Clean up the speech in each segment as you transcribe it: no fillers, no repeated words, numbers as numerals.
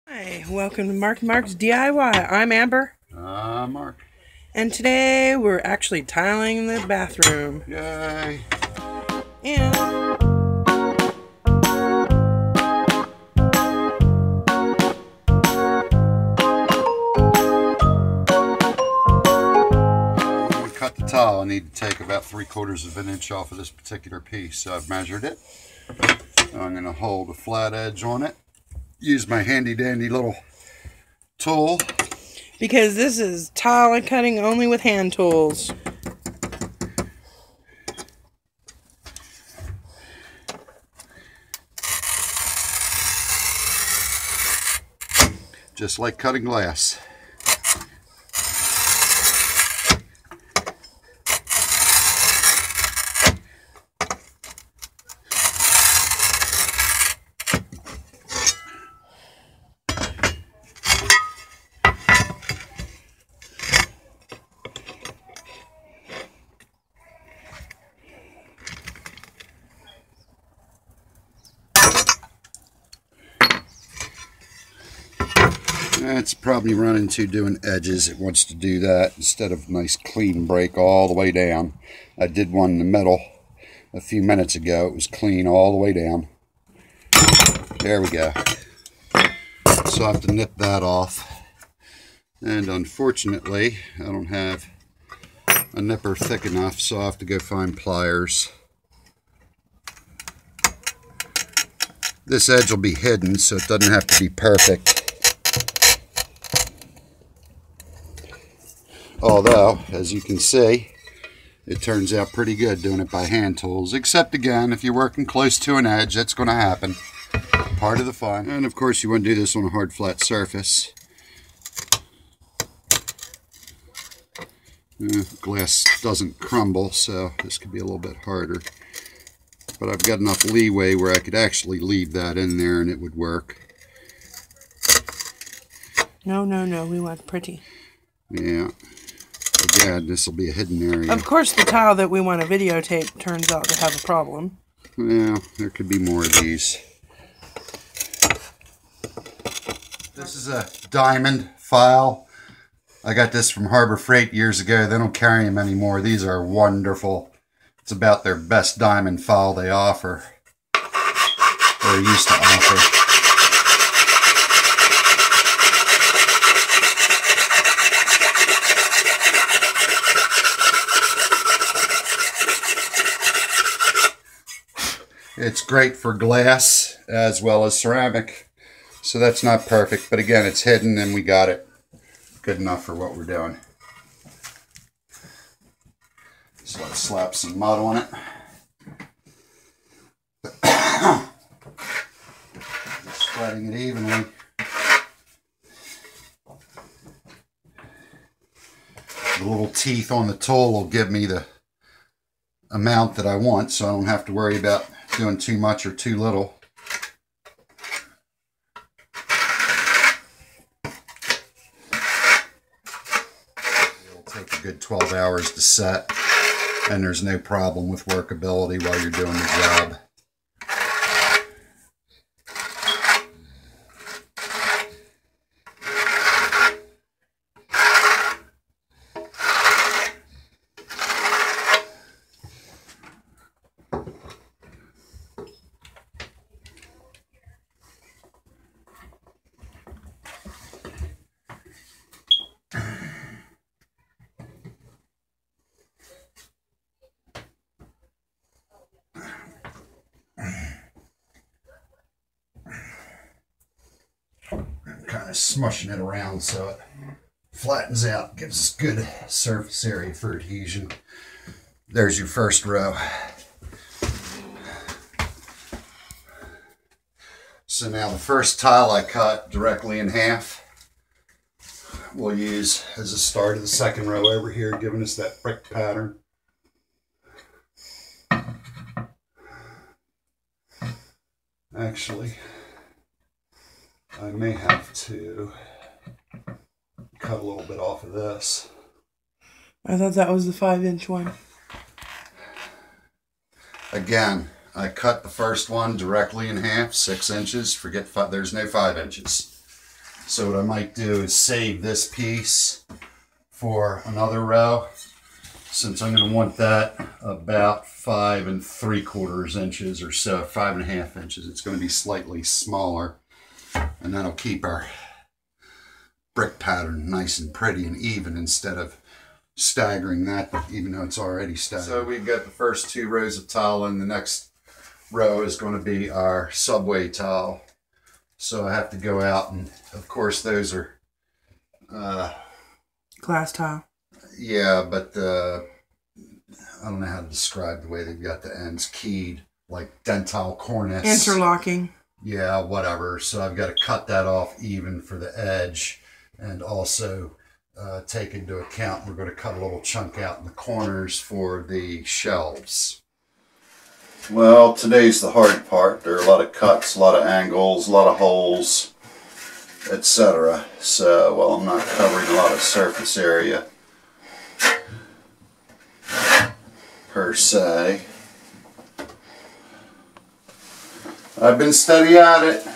Hi, welcome to Mark Mark's DIY. I'm Amber. Mark. And today we're actually tiling the bathroom. Yay! And When we cut the tile, I need to take about 3/4 of an inch off of this particular piece. So I've measured it. I'm going to hold a flat edge on it. Use my handy dandy little tool. because this is tile cutting only with hand tools. Just like cutting glass. It's probably running to doing edges. It wants to do that instead of a nice clean break all the way down. I did one in the middle a few minutes ago. It was clean all the way down. There we go. So I have to nip that off. And unfortunately, I don't have a nipper thick enough, so I have to go find pliers. This edge will be hidden, so it doesn't have to be perfect. Although, as you can see, it turns out pretty good doing it by hand tools. Except, again, if you're working close to an edge, that's going to happen. Part of the fun. And, of course, you want to do this on a hard, flat surface. Glass doesn't crumble, so this could be a little bit harder. But I've got enough leeway where I could actually leave that in there and it would work. No, we want pretty. Yeah. Again, this will be a hidden area. Of course, the tile that we want to videotape turns out to have a problem. Yeah, there could be more of these. This is a diamond file. I got this from Harbor Freight years ago. They don't carry them anymore. These are wonderful. It's about their best diamond file they offer. Or used to offer. It's great for glass as well as ceramic. So that's not perfect, but again, it's hidden and we got it. Good enough for what we're doing. So let's slap some mud on it. Just spreading it evenly. The little teeth on the tool will give me the amount that I want, so I don't have to worry about doing too much or too little. It'll take a good 12 hours to set, and there's no problem with workability while you're doing the job. Kind of smushing it around so it flattens out, gives us good surface area for adhesion. There's your first row. So now the first tile I cut directly in half we'll use as a start of the second row over here, giving us that brick pattern. Actually, I may have to cut a little bit off of this. I thought that was the 5-inch one. Again, I cut the first one directly in half, 6 inches. Forget there's no 5 inches. So what I might do is save this piece for another row, since I'm going to want that about 5 3/4 inches or so, 5 1/2 inches. It's going to be slightly smaller, and that'll keep our brick pattern nice and pretty and even instead of staggering that, even though it's already staggered. So we've got the first 2 rows of tile, and the next row is going to be our subway tile. So I have to go out, and of course those are glass tile. Yeah, but I don't know how to describe the way they've got the ends keyed, like dentile cornice. Interlocking. Yeah, whatever. So I've got to cut that off even for the edge, and also take into account we're going to cut a little chunk out in the corners for the shelves. Well, today's the hard part. There are a lot of cuts, a lot of angles, a lot of holes, etc. So, well, I'm not covering a lot of surface area per se. I've been steady at it.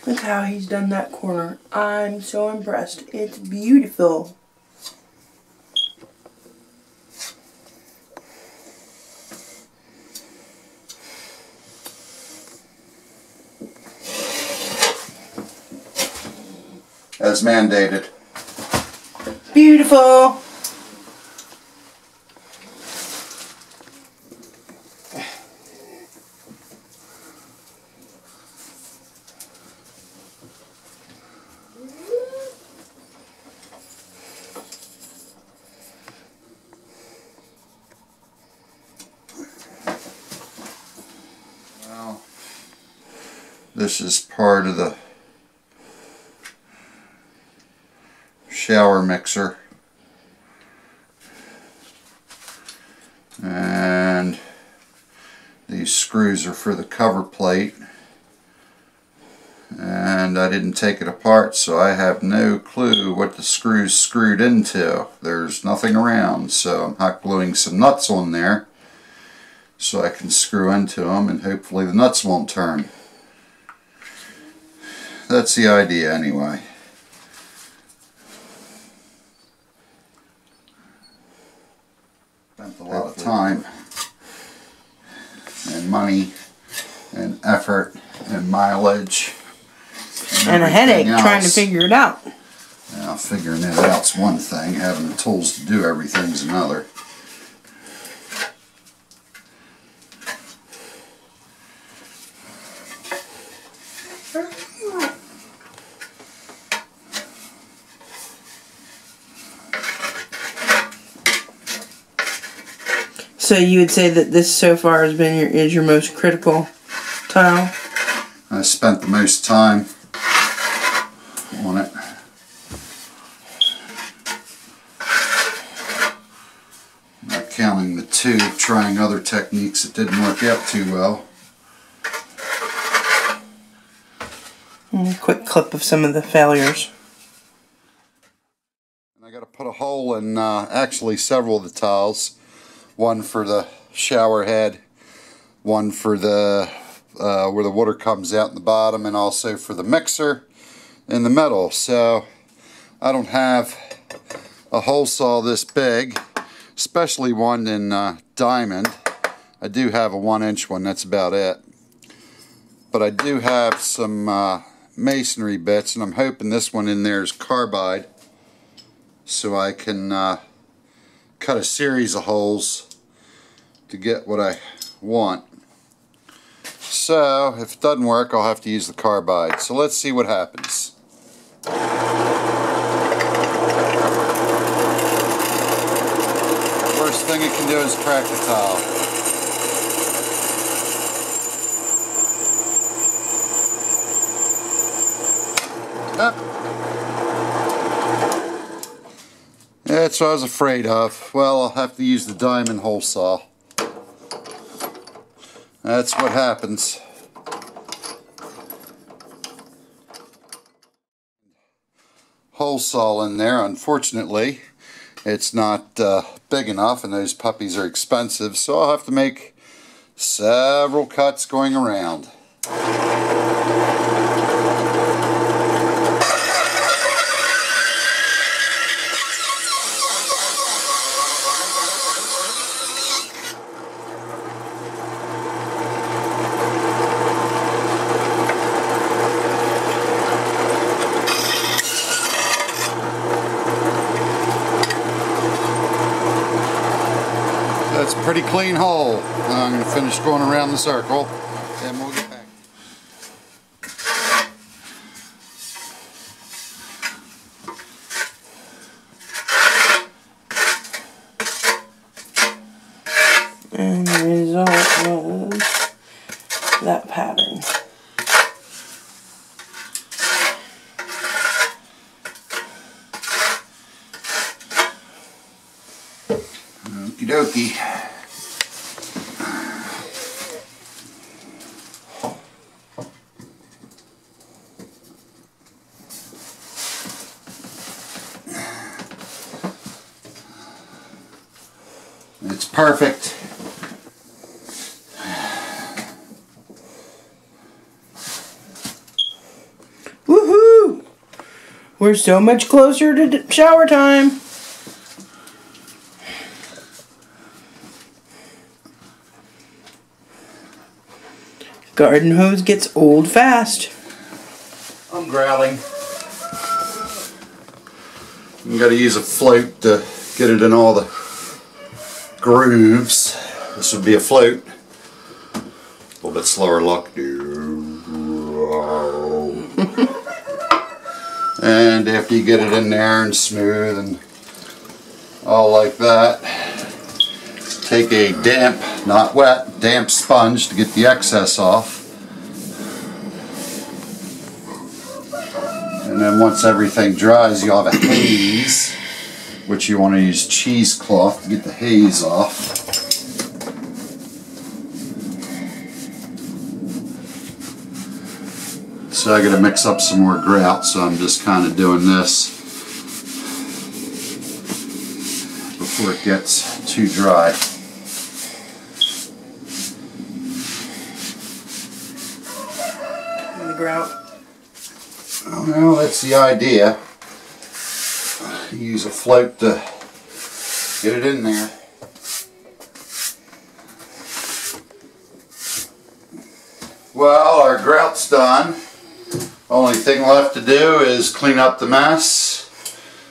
Look how he's done that corner. I'm so impressed. It's beautiful. As mandated. Beautiful. Well, this is part of the shower mixer, and these screws are for the cover plate, and I didn't take it apart, so I have no clue what the screws screwed into. There's nothing around, so I'm hot gluing some nuts on there so I can screw into them, and hopefully the nuts won't turn. That's the idea anyway. Spent a lot of time and money and effort and mileage And a headache trying to figure it out. Now, figuring it out's one thing, having the tools to do everything's another. So you would say that this so far has been your most critical tile? I spent the most time on it. Not counting the 2, trying other techniques that didn't work out too well. Quick clip of some of the failures. And I got to put a hole in actually several of the tiles. One for the shower head, one for the where the water comes out in the bottom, and also for the mixer in the middle. So I don't have a hole saw this big, especially one in diamond. I do have a 1-inch one, that's about it. But I do have some masonry bits, and I'm hoping this one in there is carbide, so I can cut a series of holes to get what I want. So if it doesn't work, I'll have to use the carbide. So let's see what happens. First thing it can do is crack the tile. That's what I was afraid of. Well, I'll have to use the diamond hole saw. That's what happens. Hole saw in there. Unfortunately, it's not big enough, and those puppies are expensive, so I'll have to make several cuts going around. pretty clean hole. I'm going to finish going around the circle, and we'll get back. And the result was that pattern. Okie dokie. It's perfect. Woohoo! We're so much closer to shower time. Garden hose gets old fast. I'm growling. You gotta use a float to get it in all the grooves. This would be a float. A little bit slower luck. And after you get it in there and smooth and all like that, take a damp, not wet, damp sponge to get the excess off. And then once everything dries, you'll have a haze, which you want to use cheesecloth to get the haze off. So I got to mix up some more grout, so I'm just kind of doing this before it gets too dry. And the grout. Well, that's the idea. Use a float to get it in there. Well, our grout's done. Only thing left to do is clean up the mess,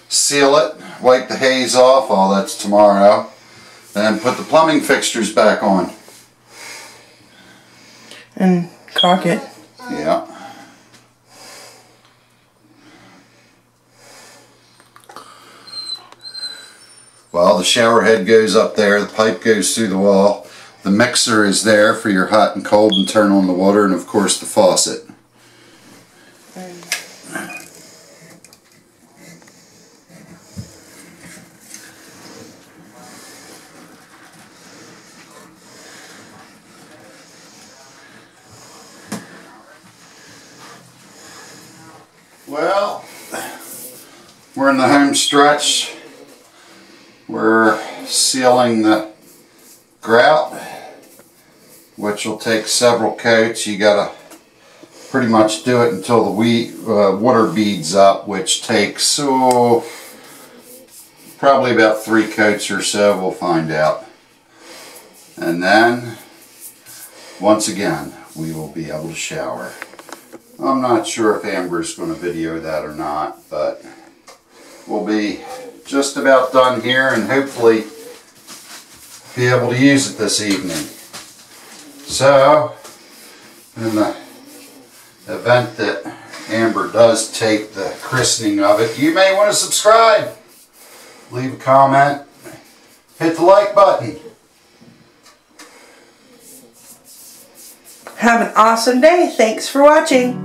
seal it, wipe the haze off, all that's tomorrow, and put the plumbing fixtures back on. And caulk it. Yeah. Well, the shower head goes up there, the pipe goes through the wall, the mixer is there for your hot and cold and turn on the water, and of course the faucet. Well, we're in the home stretch. We're sealing the grout, which will take several coats. You gotta pretty much do it until the water beads up, which takes probably about 3 coats or so. We'll find out. And then, once again, we will be able to shower. I'm not sure if Amber's going to video that or not, but we'll be just about done here and hopefully be able to use it this evening. So, in the event that Amber does take the christening of it, you may want to subscribe, leave a comment, hit the like button. Have an awesome day. Thanks for watching.